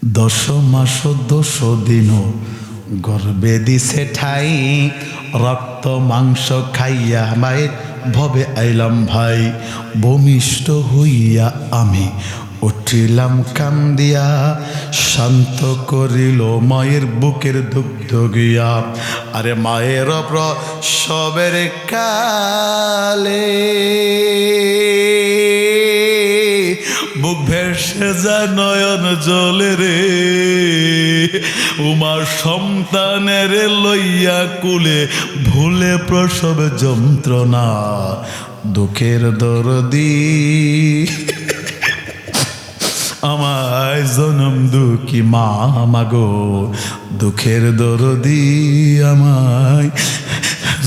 10 মাস 10 দিন গর্বে দিছে ঠাই, রক্ত মাংস খাইয়া মায়ের ভবে আইলাম ভাই। ভূমিষ্ঠ হইয়া আমি উঠিলাম কান্দিয়া, শান্ত করিল মায়ের বুকের দুগ্ধ গিয়া। আরে মায়ের প্রসবের কালে বুক ভেসে যায় নয়ন জলে রে, উমার সন্তানের লইয়া কুলে ভুলে প্রসব যন্ত্রণা দুঃখের দরদি আমায় জনম দুঃখী মা মাগো, দুঃখের দরদি আমায়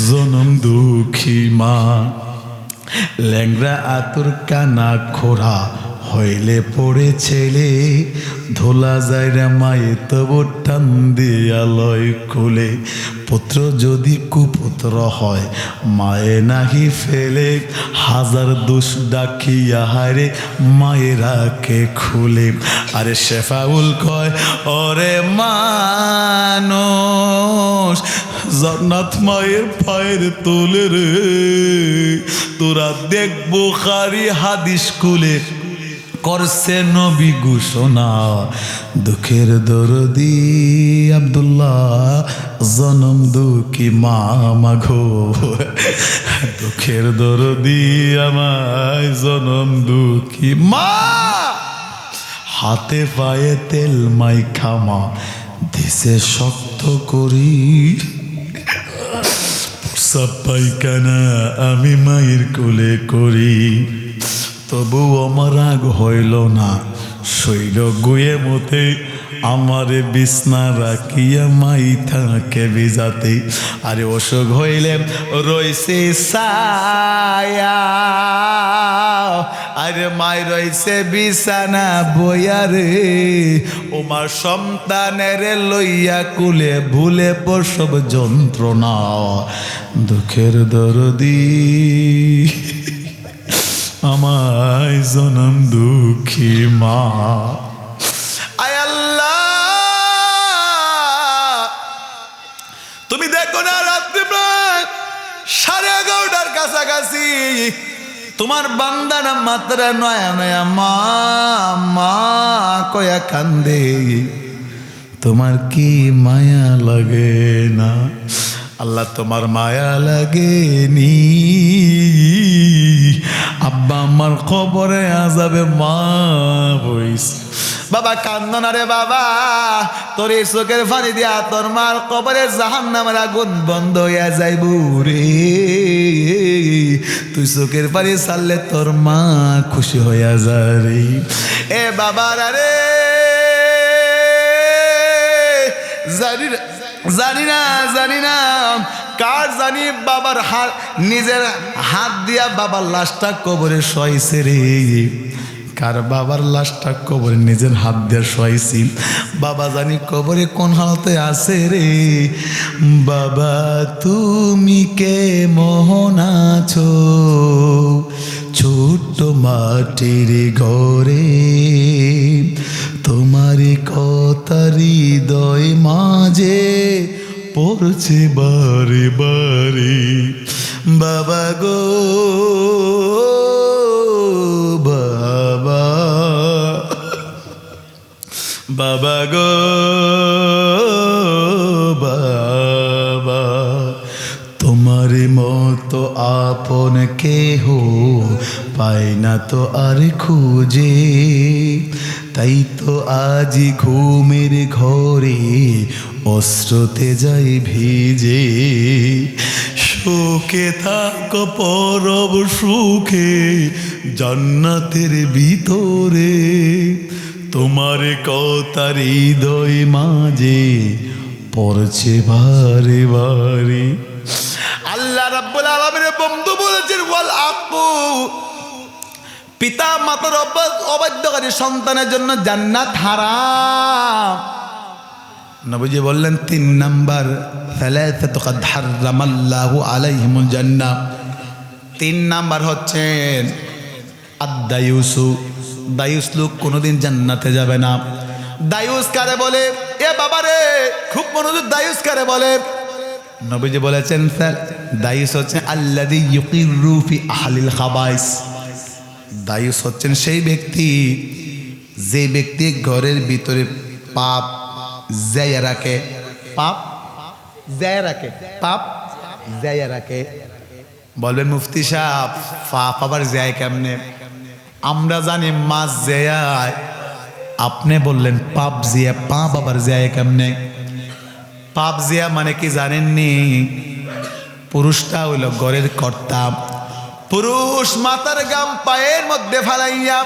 জনম দুঃখী মা। ল্যাংরা আতুর কানা খোরা হইলে পড়ে ছেলে, ধোলা যায়রা মায়ে তবু টান দিয়া লয় কুলে। পুত্র যদি কুপুত্র হয় মায়ে নাহি ফেলে, হাজার দোষ ডাকিয়া হারে মায়েরাকে খুলে। আরে শেফাউল কয় ওরে মানুষ জান্নাত মায়ের পায়ের তোলে রে, তোরা দেখ বুখারী হাদিস খুলে করছে নবী ঘোষণা। দুঃখের দরদি আব্দুল্লাহ জনম দুঃখী মা মাগো, দুঃখের দরদি আমায় জনম দুঃখী মা। হাতে পায়ে তেল মাই খামা দিছে শক্ত করি, সব পাইখানা আমি মায়ের কোলে করি। তবু আমার রাগ হইল না, শৈল গুয়ে মতে আমারে বিছনা রাখিয়া মাই থাকে বিজাতে। আরে অসুখ হইলে রইছে ছায়া, আরে মাই রইছে বিছানা বইয়া রে, ওমার সন্তানের লইয়া কুলে ভুলে প্রসব যন্ত্রণা দুঃখের দরদি আমায় জনম দুঃখী মা। আয় আল্লাহ তুমি দেখো না রাত্রি প্রায় 11:30 কাছাকাছি তোমার বান্দারা মাত্রা নয়া নয়া মা মা কয়া কান্দে, তোমার কি মায়া লাগে না? আল্লাহ তোমার মায়া লাগেনি? আব্বা আমার খবরে আজাবে মা বইস। বাবা কান্দ না রে বাবা, তোর এই চোখের পানি দিয়া তোর মার কবরে জাহান্নামের আগুন বন্ধ হইয়া যাইব রে। তুই চোখের পানি ছাড়লে তোর মা খুশি হইয়া যায় রে। এ বাবা রে জানি না কার জানি বাবার হাত নিজের হাত দিয়া বাবার লাশটা কবরে শোয়াইছে রে। কার বাবার লাশটা কবরে নিজের হাত দিয়ে শোয়াইছি, বাবা জানি কবরে কোন হালতে আছে রে। বাবা তুমি কে মোহন আছো ছোট্ট মাটির ঘরে, তোমারই কথার হৃদয় মাঝে পড়ছে বারে বারে। বাবা গো বাবা, বাবা গো বাবা, তোমার মতো আপন কেহ পাই না তো আর খুঁজে। তাই তো আজি ঘুমের ঘরে অশ্রুতে যাই ভিজে। শোকে থাক পরব সুখে জান্নাতের ভিতরে, তোমার কথার হৃদয় মাঝে পড়ছে বারে বারে। আল্লাহ রাব্বুল আলামিনের বন্ধু বলেছেন ওয়াল আকু, পিতা মাতার অবাধ্যকারী সন্তানের জন্য জান্নাত হারাম। নবীজি বললেন 3 নাম্বার সালাসাতু কাদ হারামাল্লাহু আলাইহিমুল জান্নাহ। 3 নাম্বার হচ্ছেন আদ-দায়ুসু, দায়ুস লোক কোনোদিন জান্নাতে যাবে না। দায়ুস কারে বলে? এ বাবা রে, খুব মনোযোগ, দায়ুস কারে বলে? নবীজি বলেছেন দায়ুস হচ্ছে আল্লাযী ইউকিরু ফি আহলিল খাবাইস। দায়ুস হচ্ছেন সেই ব্যক্তি, যে ব্যক্তি ঘরের ভিতরে পাপ জায়া রাখে, পাপ জায়া রাখে, পাপ জায়া রাখে। বলবেন মুফতি সাহেব পাপ আবার যায় কেমনে? আমরা জানি মাছ যায়, আপনি বললেন পাপ জিয়া, পাপ আবার যায় কেমনে? পাপ জিয়া মানে কি জানেননি? পুরুষটা হইল ঘরের কর্তা। পুরুষ মাথার গাম পায়ের মধ্যে ফালাইয়া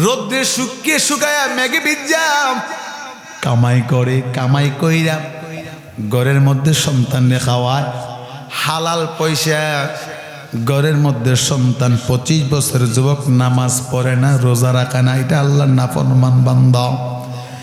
রোদ্রে শুকিয়ে শুকায়া মেঘে ভিজা কামাই করে, কামাই কইরা ঘরের মধ্যে সন্তানরে খাওয়ায় হালাল পয়সা। ঘরের মধ্যে সন্তান 25 বছরের যুবক নামাজ পড়ে না, রোজা রাখে না, এটা আল্লাহর নাফরমান বান্দা।